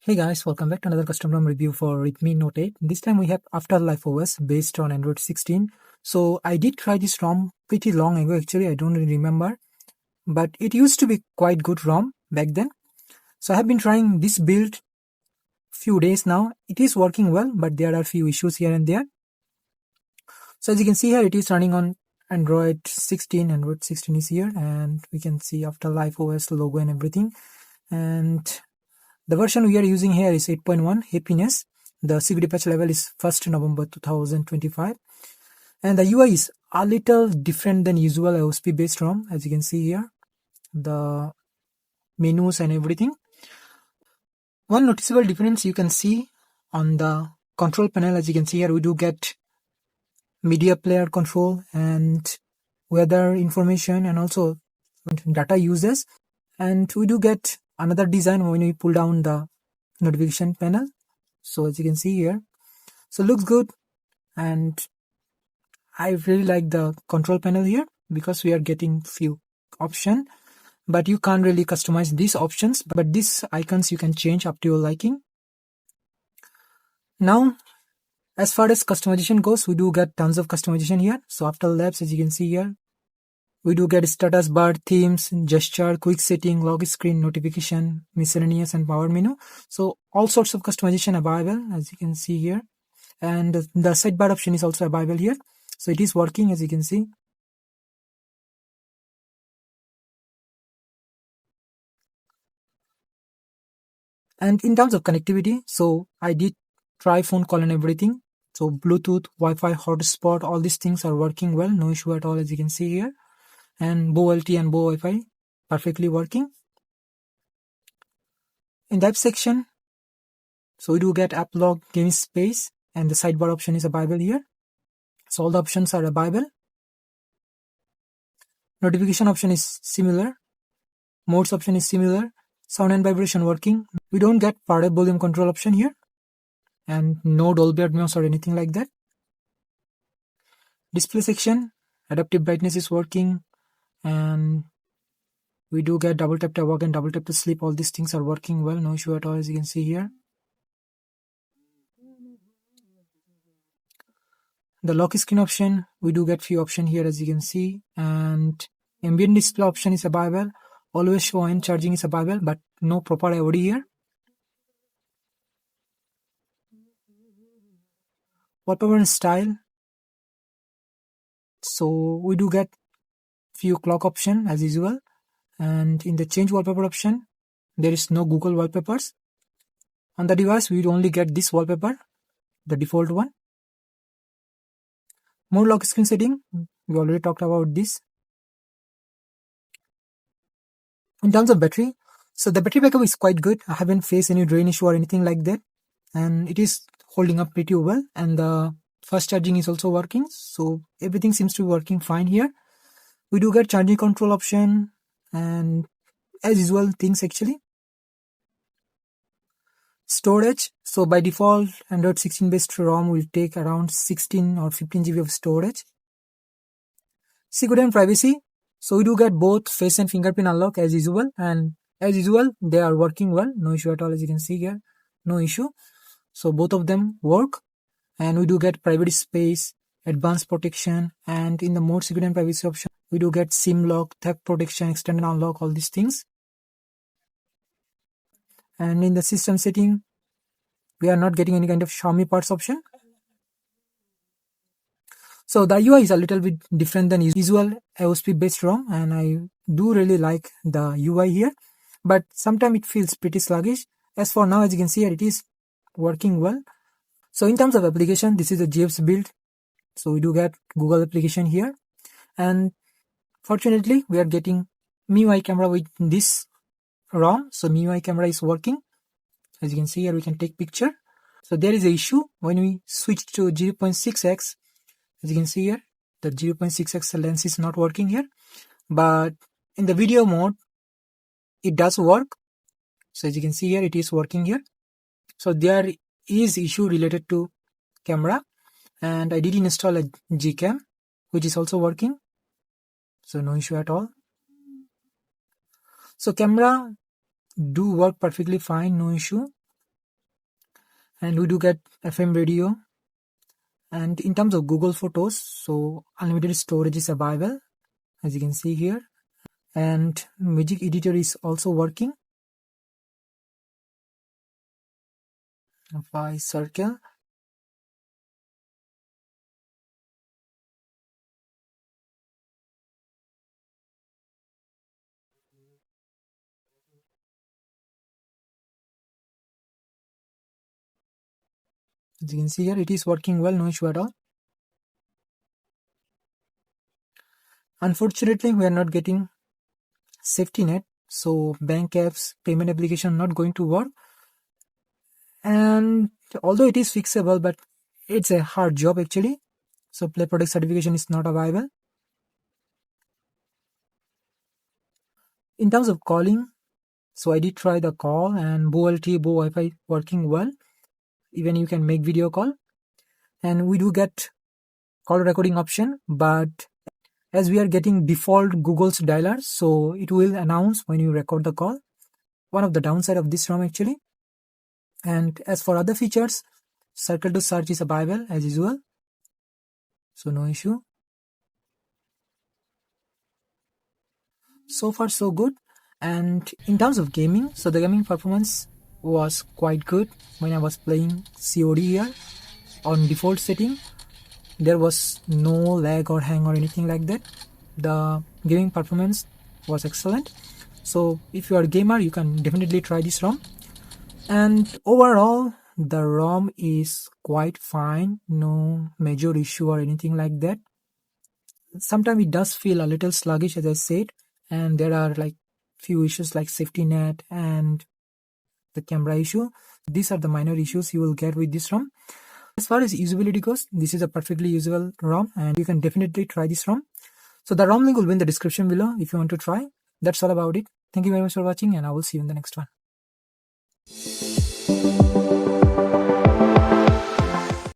Hey guys, welcome back to another custom ROM review for Redmi Note 8. This time we have AfterLifeOS based on Android 16. So I did try this ROM pretty long ago actually, I don't really remember. But it used to be quite good ROM back then. So I have been trying this build few days now. It is working well, but there are few issues here and there. So as you can see here, it is running on Android 16. Android 16 is here and we can see AfterLifeOS logo and everything. And the version we are using here is 8.1 happiness. The security patch level is 1st November 2025. And the UI is a little different than usual OSP based ROM, as you can see here. The menus and everything. One noticeable difference you can see on the control panel, as you can see here, we do get media player control and weather information and also data users. And we do get another design when we pull down the notification panel. So as you can see here, so looks good, and I really like the control panel here because we are getting few options, but you can't really customize these options, but these icons you can change up to your liking. Now as far as customization goes, we do get tons of customization here. So after labs, as you can see here, we do get status bar, themes, gesture, quick setting, lock screen, notification, miscellaneous, and power menu. So all sorts of customization available, as you can see here. And the sidebar option is also available here. So it is working, as you can see. And in terms of connectivity, so I did try phone call and everything. So Bluetooth, Wi-Fi, hotspot, all these things are working well. No issue at all, as you can see here. And Bo LTE and Bo Wi-Fi perfectly working. In that section, so we do get app log, game space, and the sidebar option is available here. So all the options are available. Notification option is similar. Modes option is similar. Sound and vibration working. We don't get parted volume control option here. And no Dolby Atmos or anything like that. Display section, adaptive brightness is working. And we do get double tap to work and double tap to sleep. All these things are working well, no issue at all, as you can see here. The lock screen option, we do get few options here, as you can see. And ambient display option is available. Always show and charging is available, but no proper IOD here. Wallpaper and style. So we do get few clock option as usual. And in the change wallpaper option, there is no Google wallpapers. On the device, we only get this wallpaper, the default one. More lock screen setting, we already talked about this. In terms of battery, so the battery backup is quite good. I haven't faced any drain issue or anything like that. And it is holding up pretty well. And the fast charging is also working. So everything seems to be working fine here. We do get charging control option and as usual things actually. Storage, so by default Android 16 based ROM will take around 16 or 15 GB of storage. Security and privacy, so we do get both face and fingerprint unlock as usual, and as usual they are working well, no issue at all, as you can see here, no issue. So both of them work. And we do get private space, advanced protection, and in the more security and privacy option we do get SIM lock, theft protection, extended unlock, all these things. And in the system setting, we are not getting any kind of Xiaomi parts option. So the UI is a little bit different than usual OSP based ROM, and I do really like the UI here, but sometimes it feels pretty sluggish. As for now, as you can see here, it is working well. So in terms of application, this is a GF's build. So we do get Google application here, and fortunately we are getting MIUI Camera with this ROM. So MIUI Camera is working. As you can see here, we can take picture. So there is an issue when we switch to 0.6x. As you can see here, the 0.6x lens is not working here. But in the video mode, it does work. So as you can see here, it is working here. So there is issue related to camera. And I did install a GCam, which is also working. So no issue at all. So camera do work perfectly fine, no issue. and we do get FM radio. And in terms of Google Photos, so unlimited storage is available, as you can see here, and Magic Editor is also working. If I circle, as you can see here, it is working well, no issue at all. Unfortunately, we are not getting safety net, so bank apps, payment application not going to work. And although it is fixable, but it's a hard job actually. So Play Product certification is not available. In terms of calling, so I did try the call, and Bo LTE, Bo Wi-Fi working well. Even you can make video call, and we do get call recording option, but as we are getting default Google's dialer, so it will announce when you record the call. One of the downside of this ROM actually. And as for other features, circle to search is available as usual, so no issue. So far so good. And in terms of gaming, so the gaming performance was quite good when I was playing COD here on default setting. There was no lag or hang or anything like that. The gaming performance was excellent. So if you are a gamer, you can definitely try this ROM. And overall, the ROM is quite fine, no major issue or anything like that. Sometimes it does feel a little sluggish, as I said, and there are like few issues like safety net and the camera issue. These are the minor issues you will get with this ROM. As far as usability goes, this is a perfectly usable ROM, and you can definitely try this ROM. So the ROM link will be in the description below if you want to try. That's all about it. Thank you very much for watching, and I will see you in the next one.